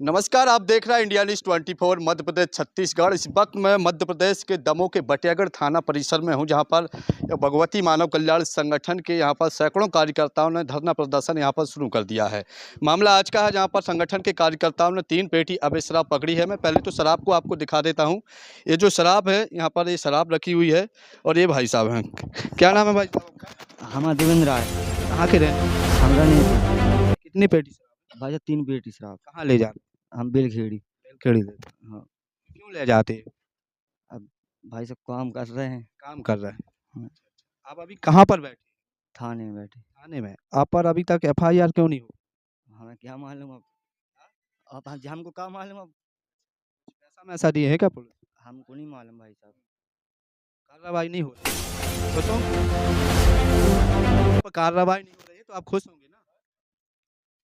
नमस्कार, आप देख रहे हैं इंडिया न्यूज़ 24 मध्य प्रदेश छत्तीसगढ़। इस वक्त मैं मध्य प्रदेश के दमोह के बटियागढ़ थाना परिसर में हूं, जहां पर भगवती मानव कल्याण संगठन के यहां पर सैकड़ों कार्यकर्ताओं ने धरना प्रदर्शन यहां पर शुरू कर दिया है। मामला आज का है जहां पर संगठन के कार्यकर्ताओं ने 3 पेटी अवैध शराब पकड़ी है। मैं पहले तो शराब को आपको दिखा देता हूँ। ये जो शराब है, यहाँ पर ये शराब रखी हुई है और ये भाई साहब हैं। क्या नाम है भाई साहब आपका? हमारा देवेंद्र राय। कहाँ के रहने वाले? हमरा नहीं कितनी पेटी शराब भाई 3 पेटी शराब। कहाँ ले जाते हम बेलखेड़ी। हैं? खेड़ी लेते हैं। हाँ, क्यों ले जाते हैं? अब भाई सब काम कर रहे हैं। काम कर रहे हैं। हाँ, आप अभी कहाँ पर बैठे? थाने में बैठे। थाने में। आप पर अभी तक एफआईआर क्यों नहीं हुई? हमें क्या मालूम अब हमको क्या मालूम अब। पैसा वैसा दिए है क्या पुलिस? हमको नहीं मालूम भाई साहब। कार्रवाई नहीं हो रही? खुश हो? पर कार्रवाई नहीं हो रही है तो आप खुश होंगे ना?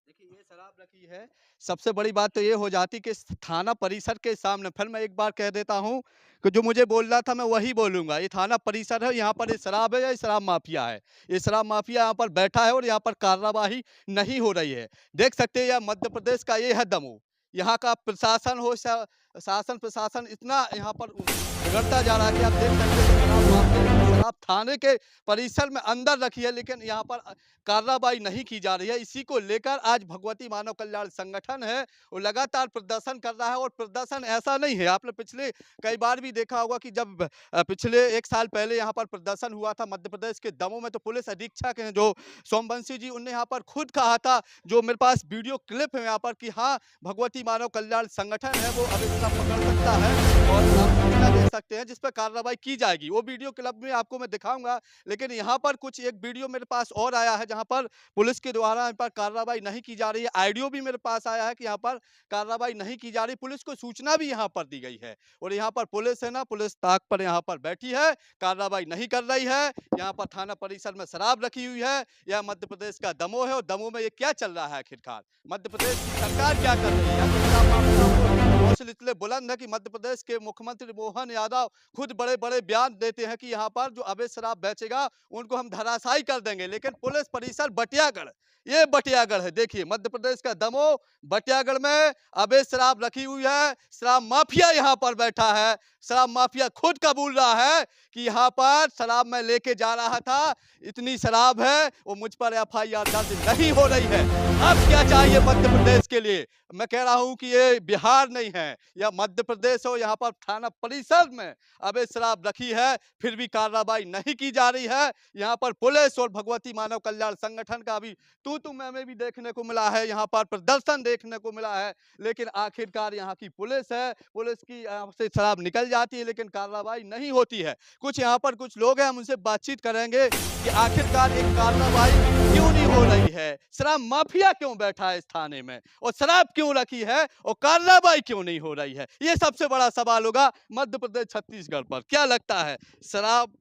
देखिए ये शराब रखी है। सबसे बड़ी बात तो ये हो जाती कि थाना परिसर के सामने, फिर मैं एक बार कह देता हूँ कि जो मुझे बोलना था मैं वही बोलूँगा। ये थाना परिसर है, यहाँ पर ये शराब है या ये शराब माफिया है। ये शराब माफिया यहाँ पर बैठा है और यहाँ पर कार्रवाई नहीं हो रही है। देख सकते हैं यह मध्य प्रदेश का ये है दमोह। यहाँ का प्रशासन हो शासन प्रशासन इतना यहाँ पर बिगड़ता जा रहा है कि आप देख सकते हैं कि शराब माफिया शराब थाने के परिसर में अंदर रखी है, लेकिन यहाँ पर कार्रवाई नहीं की जा रही है। इसी को लेकर आज भगवती मानव कल्याण संगठन है वो लगातार प्रदर्शन कर रहा है। और प्रदर्शन ऐसा नहीं है, आपने पिछले कई बार भी देखा होगा कि जब पिछले 1 साल पहले यहाँ पर प्रदर्शन हुआ था मध्य प्रदेश के दमोह में, तो पुलिस अधीक्षक हैं जो सोमवंशी जी, उनने यहाँ पर खुद कहा था, जो मेरे पास वीडियो क्लिप है यहाँ पर, कि हाँ भगवती मानव कल्याण संगठन है वो अभी पकड़ सकता है और आप सूचना दे सकते हैं जिस पर कार्रवाई की जाएगी। वो वीडियो क्लिप में आपको मैं दिखाऊंगा। लेकिन यहाँ पर कुछ एक वीडियो मेरे पास और आया है जहाँ पर पुलिस के द्वारा इन पर कार्रवाई नहीं की जा रही है। ऑडियो भी मेरे पास आया है कि यहाँ पर कार्रवाई नहीं की जा रही। पुलिस को सूचना भी यहाँ पर दी गई है और यहाँ पर पुलिस है ना, पुलिस ताक पर यहाँ पर बैठी है, कार्रवाई नहीं कर रही है। यहाँ पर थाना परिसर में शराब रखी हुई है। यह मध्य प्रदेश का दमोह है और दमोह में ये क्या चल रहा है आखिरकार? मध्य प्रदेश की सरकार क्या कर रही है? शराब माफियाओं को हौसले इतने बुलंद है कि मध्य प्रदेश के मुख्यमंत्री मोहन यादव खुद बड़े-बड़े बयान देते हैं कि यहाँ पर जो अवैध शराब बेचेगा उनको हम धराशायी कर देंगे। लेकिन पुलिस परिसर बटियागढ़, ये बटियागढ़ है। देखिए मध्य प्रदेश का दमोह, बटियागढ़ में अवैध शराब रखी हुई है। शराब माफिया यहाँ पर बैठा है। शराब माफिया खुद कबूल रहा है कि यहाँ पर शराब मैं लेके जा रहा था, इतनी शराब है, वो मुझ पर एफआईआर दर्ज नहीं हो रही है। अब क्या चाहिए मध्य प्रदेश के लिए? मैं कह रहा हूँ कि ये बिहार नहीं है, यह मध्य प्रदेश हो। यहाँ पर थाना परिसर में अवैध शराब रखी है, फिर भी कार्रवाई नहीं की जा रही है। यहाँ पर पुलिस और भगवती मानव कल्याण संगठन का भी तू मैं भी देखने को मिला है, यहाँ पर प्रदर्शन देखने को मिला है। लेकिन आखिरकार यहाँ की पुलिस है, पुलिस की यहाँ से शराब निकल जाती है लेकिन कार्रवाई नहीं होती है। कुछ यहाँ पर कुछ लोग हैं, हम उनसे बातचीत करेंगे कि आखिरकार एक कार्रवाई क्यों नहीं हो रही है, शराब माफिया क्यों बैठा है इस थाने में और शराब क्यों रखी है और कार्रवाई क्यों नहीं हो रही है। ये सबसे बड़ा सवाल होगा मध्य प्रदेश छत्तीसगढ़ पर। क्या लगता है, शराब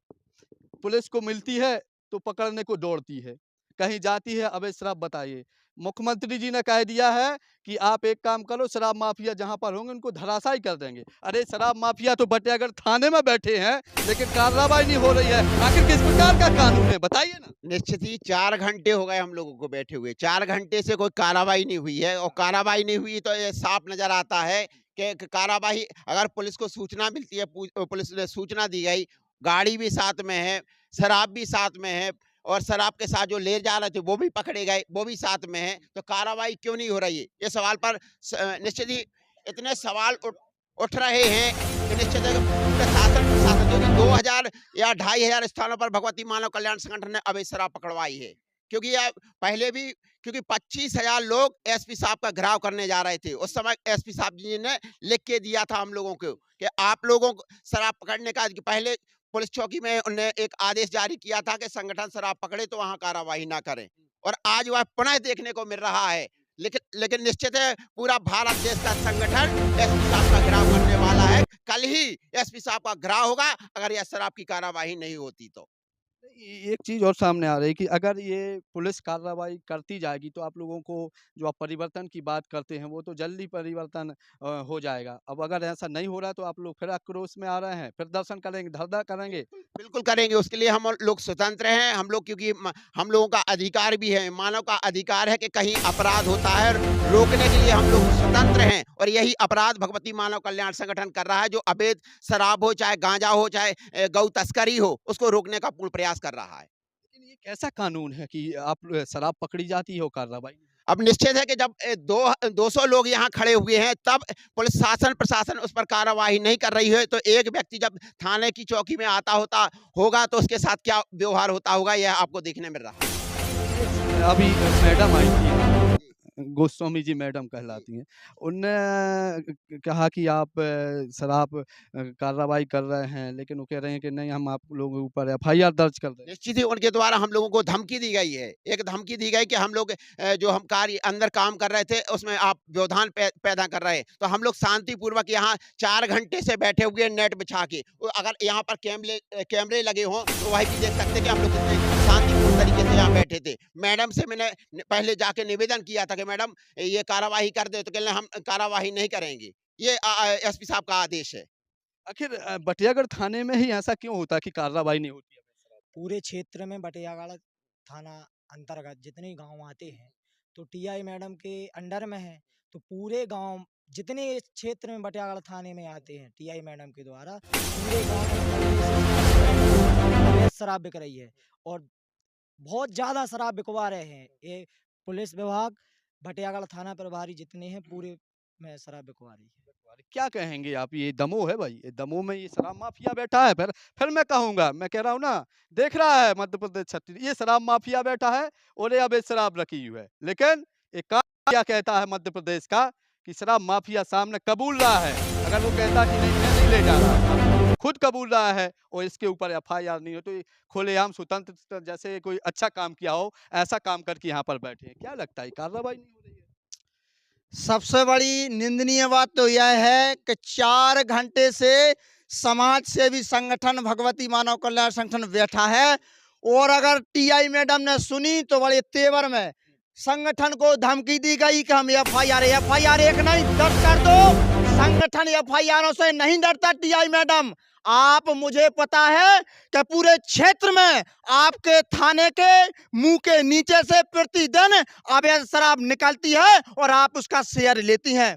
पुलिस को मिलती है तो पकड़ने को दौड़ती है, कहीं जाती है अवैध शराब? बताइए। मुख्यमंत्री जी ने कह दिया है कि आप एक काम करो, शराब माफिया जहां पर होंगे उनको धराशायी कर देंगे। अरे शराब माफिया तो बटियागढ़ थाने में बैठे हैं लेकिन कार्रवाई नहीं हो रही है। आखिर किस प्रकार का कानून है, बताइए ना। निश्चित ही 4 घंटे हो गए हम लोगों को बैठे हुए। 4 घंटे से कोई कार्रवाई नहीं हुई है और कार्रवाई नहीं हुई तो ये साफ नज़र आता है कि कार्रवाई अगर पुलिस को सूचना मिलती है, पुलिस ने सूचना दी गई, गाड़ी भी साथ में है, शराब भी साथ में है और शराब के साथ जो ले जा रहे थे वो भी पकड़े गए, वो भी साथ में है, तो कार्रवाई क्यों नहीं हो रही है? ये सवाल पर निश्चित ही इतने सवाल उठ रहे हैं कि निश्चित है कि पूरे शासन प्रशासन जो कि 2000 या 2500 स्थानों पर भगवती मानव कल्याण संगठन ने अवैध शराब पकड़वाई है। क्योंकि यह पहले भी, क्योंकि 25,000 लोग एसपी साहब का घेराव करने जा रहे थे। उस समय एसपी साहब जी ने लिख के दिया था हम लोगों को कि आप लोगों को शराब पकड़ने का, पहले पुलिस चौकी में उन्हें एक आदेश जारी किया था कि संगठन शराब पकड़े तो वहां कार्रवाई ना करें, और आज वह पुनः देखने को मिल रहा है। लेकिन निश्चित है पूरा भारत देश का संगठन एसपी साहब का घेराव करने वाला है। कल ही एसपी साहब का घेराव होगा अगर यह शराब की कार्रवाई नहीं होती तो। एक चीज़ और सामने आ रही है कि अगर ये पुलिस कार्रवाई करती जाएगी तो आप लोगों को जो आप परिवर्तन की बात करते हैं वो तो जल्दी परिवर्तन हो जाएगा। अब अगर ऐसा नहीं हो रहा है तो आप लोग फिर आक्रोश में आ रहे हैं, फिर प्रदर्शन करेंगे, धरना करेंगे। बिल्कुल करेंगे, उसके लिए हम लोग स्वतंत्र हैं। हम लोग क्योंकि हम लोगों का अधिकार भी है, मानव का अधिकार है कि कहीं अपराध होता है, रोकने के लिए हम लोग स्वतंत्र हैं। और यही अपराध भगवती मानव कल्याण संगठन कर रहा है, जो अवैध शराब हो, चाहे गांजा हो, चाहे गौ तस्करी हो, उसको रोकने का पूर्ण प्रयास कर रहा है। लेकिन ये कैसा कानून है कि आप शराब पकड़ी जाती हो कार्रवाई? अब निश्चित है कि जब 200 लोग यहाँ खड़े हुए हैं, तब पुलिस शासन प्रशासन उस पर कार्रवाई नहीं कर रही है, तो एक व्यक्ति जब थाने की चौकी में आता होता होगा तो उसके साथ क्या व्यवहार होता होगा, यह आपको देखने मिल रहा है। अभी मैडम आई थी, गोस्वामी जी मैडम कहलाती हैं। उनने कहा कि आप शराब कार्रवाई कर रहे हैं, लेकिन वो कह रहे हैं कि नहीं हम आप लोगों के ऊपर एफआईआर दर्ज कर देंगे। निश्चित ही उनके द्वारा हम लोगों को धमकी दी गई है। एक धमकी दी गई कि हम लोग जो हम कार्य अंदर काम कर रहे थे, उसमें आप व्यवधान पैदा कर रहे हैं। तो हम लोग शांतिपूर्वक यहाँ 4 घंटे से बैठे हुए नेट बिछा के। अगर यहाँ पर कैमरे लगे हों, तो वही भी देख सकते हैं कि हम लोग कितने शांतिपूर्ण तरीके से यहाँ बैठे थे। मैडम से मैंने पहले जाके निवेदन किया था कि मैडम ये कार्यवाही कर दे, तो कह रहे हम कार्यवाही नहीं करेंगे। ये एसपी साहब का आदेश है। आखिर बटियागढ़ थाने में ही ऐसा क्यों होता है कि कार्रवाई नहीं होती है? पूरे क्षेत्र में बटियागढ़ थाना अंतर्गत जितने गांव आते हैं तो टीआई मैडम के अंडर में है। तो पूरे गांव जितने इस क्षेत्र में बटियागढ़ थाने में आते हैं टीआई मैडम के द्वारा पूरे गांव में अवैध शराब बिक रही है और बहुत ज़्यादा शराब बिकवा रहे हैं। ये पुलिस विभाग बटियागढ़ थाना प्रभारी जितने हैं पूरे में शराब बिकवा रही है। क्या कहेंगे आप? ये दमोह है भाई, ये दमोह में ये शराब माफिया बैठा है। फिर मैं कहूँगा, मैं कह रहा हूँ ना, देख रहा है मध्य प्रदेश छत्तीस, ये शराब माफिया बैठा है और ये अवैध शराब रखी हुई है। लेकिन एक काम क्या कहता है मध्य प्रदेश का कि शराब माफिया सामने कबूल रहा है। अगर वो कहता कि नहीं मैं नहीं ले जा रहा था, खुद कबूल रहा है और इसके ऊपर एफआईआर नहीं हो, तो ये खुलेआम स्वतंत्र जैसे कोई अच्छा काम किया हो, ऐसा काम करके यहाँ पर बैठे हैं। क्या लगता है कार्रवाई नहीं हो रही है? सबसे बड़ी निंदनीय बात तो यह है कि 4 घंटे से समाज सेवी संगठन भगवती मानव कल्याण संगठन बैठा है और अगर टीआई मैडम ने सुनी तो बड़े तेवर में संगठन को धमकी दी गई कि हम एफआईआर एक नहीं 10 कर दो। संगठन एफआईआर से नहीं डरता टीआई मैडम। आप मुझे पता है कि पूरे क्षेत्र में आपके थाने के मुंह के नीचे से प्रतिदिन अवैध शराब निकलती है और आप उसका शेयर लेती हैं।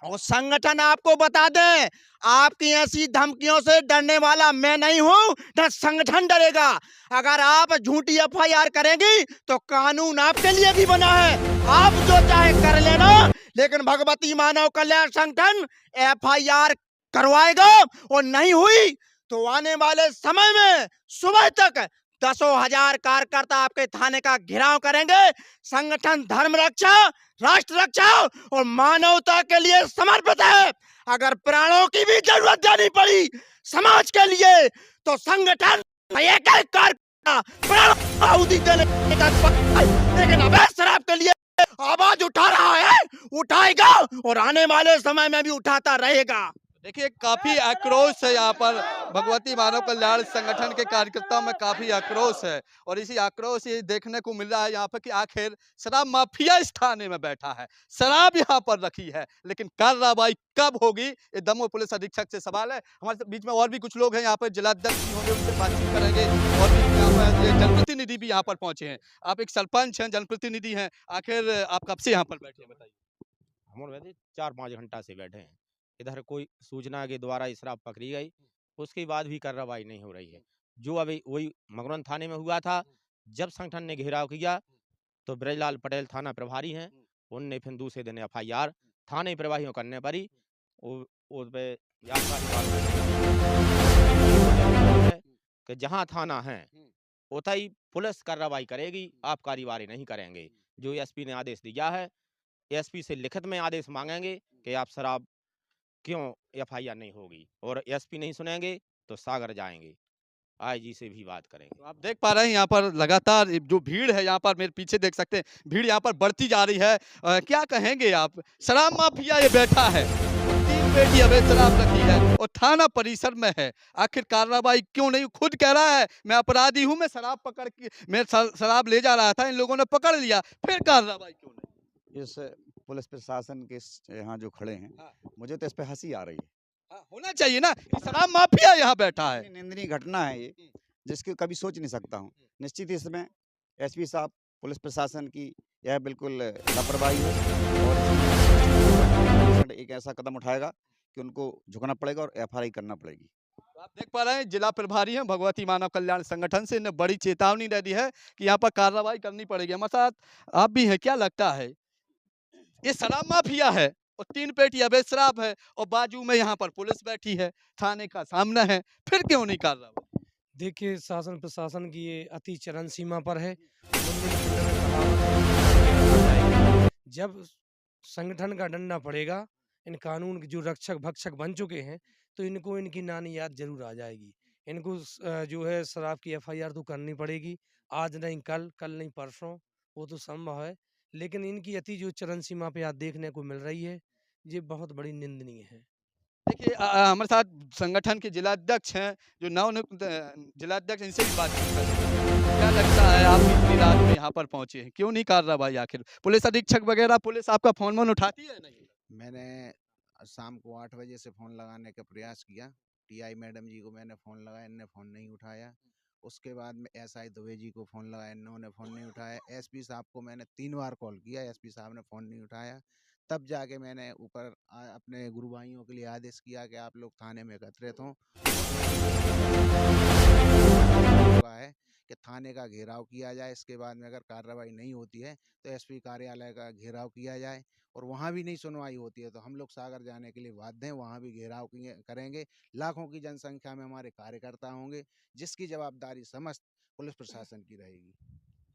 और संगठन आपको बता दें, आपकी ऐसी धमकियों से डरने वाला मैं नहीं हूं, न संगठन डरेगा। अगर आप झूठी एफआईआर करेंगी तो कानून आपके लिए भी बना है, आप जो चाहे कर लेना, लेकिन भगवती मानव कल्याण संगठन एफआईआर करवाएगा और नहीं हुई तो आने वाले समय में सुबह तक 10,000 कार्यकर्ता आपके थाने का घेराव करेंगे। संगठन धर्म रक्षा, राष्ट्र रक्षा और मानवता के लिए समर्पित है। अगर प्राणों की भी जरूरत देनी पड़ी समाज के लिए तो संगठन एक कार्यकर्ता प्राण आहुति देने का लेकिन अवैध शराब के लिए आवाज उठा रहा है, उठाएगा और आने वाले समय में भी उठाता रहेगा। देखिए काफी आक्रोश है यहाँ पर, भगवती मानव कल्याण संगठन के कार्यकर्ताओं में काफी आक्रोश है और इसी आक्रोश ये देखने को मिल रहा है यहाँ पर कि आखिर शराब माफिया इस थाने में बैठा है, शराब यहाँ पर रखी है, लेकिन कार्रवाई कब होगी ये दमोह पुलिस अधीक्षक से सवाल है। हमारे बीच में और भी कुछ लोग हैं यहाँ पर, जिलाध्यक्ष भी होंगे, उनसे बातचीत करेंगे और भी यहाँ पर जनप्रतिनिधि भी यहाँ पर पहुंचे हैं। आप एक सरपंच हैं, जनप्रतिनिधि हैं, आखिर आप कब से यहाँ पर बैठे हैं बताइए? हम वैसे 4-5 घंटा से बैठे हैं। इधर कोई सूचना के द्वारा ये शराब पकड़ी गई, उसके बाद भी कार्रवाई नहीं हो रही है। जो अभी वही मगरौन थाने में हुआ था, जब संगठन ने घेराव किया तो ब्रजलाल पटेल थाना प्रभारी हैं, उनने फिर दूसरे दिन एफआईआर थाने प्रभारियों करने पड़ी। उस पे कि जहाँ थाना है उतई पुलिस कार्रवाई करेगी, आप कार्रवाई नहीं करेंगे। जो एसपी ने आदेश दिया है, एसपी से लिखित में आदेश मांगेंगे कि आप शराब क्यों एफआईआर नहीं होगी, और एसपी नहीं सुनेंगे तो सागर जाएंगे, आईजी से भी बात करेंगे। तो आप देख पा रहे हैं यहाँ पर लगातार जो भीड़ है, यहाँ पर मेरे पीछे देख सकते हैं भीड़ यहाँ पर बढ़ती जा रही है। क्या कहेंगे आप? शराब माफिया ये बैठा है, 3 पेटी अवैध शराब रखी है और थाना परिसर में है, आखिर कार्रवाई क्यों नहीं? खुद कह रहा है मैं अपराधी हूँ, मैं शराब पकड़ के मैं शराब ले जा रहा था, इन लोगों ने पकड़ लिया, फिर कार्रवाई क्यों नहीं? इस पुलिस प्रशासन के यहाँ जो खड़े हैं, हाँ। मुझे तो इस पे हंसी आ रही है। हाँ, होना चाहिए ना कि शराब माफिया यहाँ बैठा है। इतनी निंदनीय घटना है ये, जिसकी कभी सोच नहीं सकता हूँ। निश्चित ही इसमें एसपी साहब, पुलिस प्रशासन की यह बिल्कुल लापरवाही है और इसमें एक ऐसा कदम उठाएगा कि उनको झुकना पड़ेगा और एफआईआर करना पड़ेगी। तो आप देख पा रहे हैं जिला प्रभारी हैं भगवती मानव कल्याण संगठन से, इन्हें बड़ी चेतावनी दे दी है कि यहाँ पर कार्रवाई करनी पड़ेगी। हमारे साथ आप भी हैं, क्या लगता है ये शराब माफिया है और 3 पेटी अवैध शराब है और बाजू में यहाँ पर पुलिस बैठी है, थाने का सामना है, फिर क्यों नहीं कार्रवाई? देखिए, शासन प्रशासन की ये अति चरम सीमा पर है। बुंदेलखंड में कहावत है, जब संगठन का डंडा पड़ेगा, इन कानून के जो रक्षक भक्षक बन चुके हैं, तो इनको इनकी नानी याद जरूर आ जाएगी। इनको जो है शराब की एफआईआर तो करनी पड़ेगी, आज नहीं कल, कल नहीं परसों, वो तो संभव है। लेकिन इनकी अति जो चरम सीमा पे आज देखने को मिल रही है, ये बहुत बड़ी निंदनीय है। देखिए हमारे साथ संगठन के जिलाध्यक्ष हैं, जो नवनियुक्त जिलाध्यक्ष, इनसे भी बातचीत करेंगे। क्या लगता है आप इतनी रात में यहाँ पर पहुंचे हैं, क्यों नहीं कार्रवाई आखिर? पुलिस अधीक्षक वगैरह पुलिस आपका फोन वोन उठाती है नहीं? मैंने शाम को 8 बजे से फ़ोन लगाने का प्रयास किया। टीआई मैडम जी को मैंने फ़ोन लगाया, इन्होंने फ़ोन नहीं उठाया। उसके बाद में एसआई दुबे जी को फ़ोन लगाया, इन्होंने फ़ोन नहीं उठाया। एसपी साहब को मैंने 3 बार कॉल किया, एसपी साहब ने फ़ोन नहीं उठाया। तब जाके मैंने ऊपर अपने गुरु भाइयों के लिए आदेश किया कि आप लोग थाने में एकत्रित हों। हुआ है कि थाने का घेराव किया जाए, इसके बाद में अगर कार्रवाई नहीं होती है तो एसपी कार्यालय का घेराव किया जाए और वहाँ भी नहीं सुनवाई होती है तो हम लोग सागर जाने के लिए बाध्य हैं, वहाँ भी घेराव करेंगे। लाखों की जनसंख्या में हमारे कार्यकर्ता होंगे, जिसकी जवाबदारी समस्त पुलिस प्रशासन की रहेगी।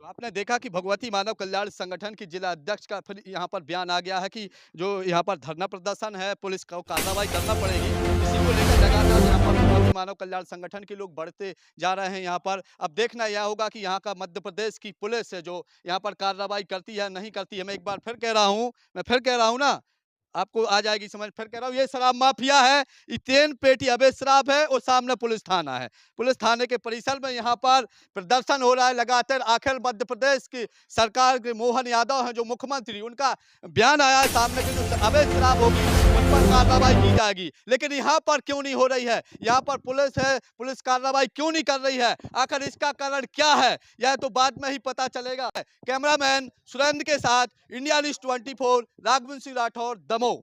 तो आपने देखा कि भगवती मानव कल्याण संगठन की जिला अध्यक्ष का फिर यहाँ पर बयान आ गया है कि जो यहाँ पर धरना प्रदर्शन है, पुलिस को कार्रवाई करना पड़ेगी। इसी को लेकर लगातार यहाँ पर भगवती मानव कल्याण संगठन के लोग बढ़ते जा रहे हैं यहाँ पर। अब देखना यह होगा कि यहाँ का मध्य प्रदेश की पुलिस है जो यहाँ पर कार्रवाई करती है नहीं करती है। मैं एक बार फिर कह रहा हूँ ना, आपको आ जाएगी समझ। फिर कह रहा हूँ ये शराब माफिया है, ये 3 पेटी अवैध शराब है और सामने पुलिस थाना है। पुलिस थाने के परिसर में यहाँ पर प्रदर्शन हो रहा है लगातार। आखिर मध्य प्रदेश की सरकार के मोहन यादव हैं जो मुख्यमंत्री, उनका बयान आया है सामने कि जो अवैध शराब होगी उन पर कार्रवाई की जाएगी। लेकिन यहाँ पर क्यों नहीं हो रही है? यहाँ पर पुलिस है, पुलिस कार्रवाई क्यों नहीं कर रही है? आखिर इसका कारण क्या है? यह तो बाद में ही पता चलेगा। कैमरामैन सुरेंद्र के साथ इंडिया न्यूज़ 24, राघवेंद्र सिंह राठौर, दमोह।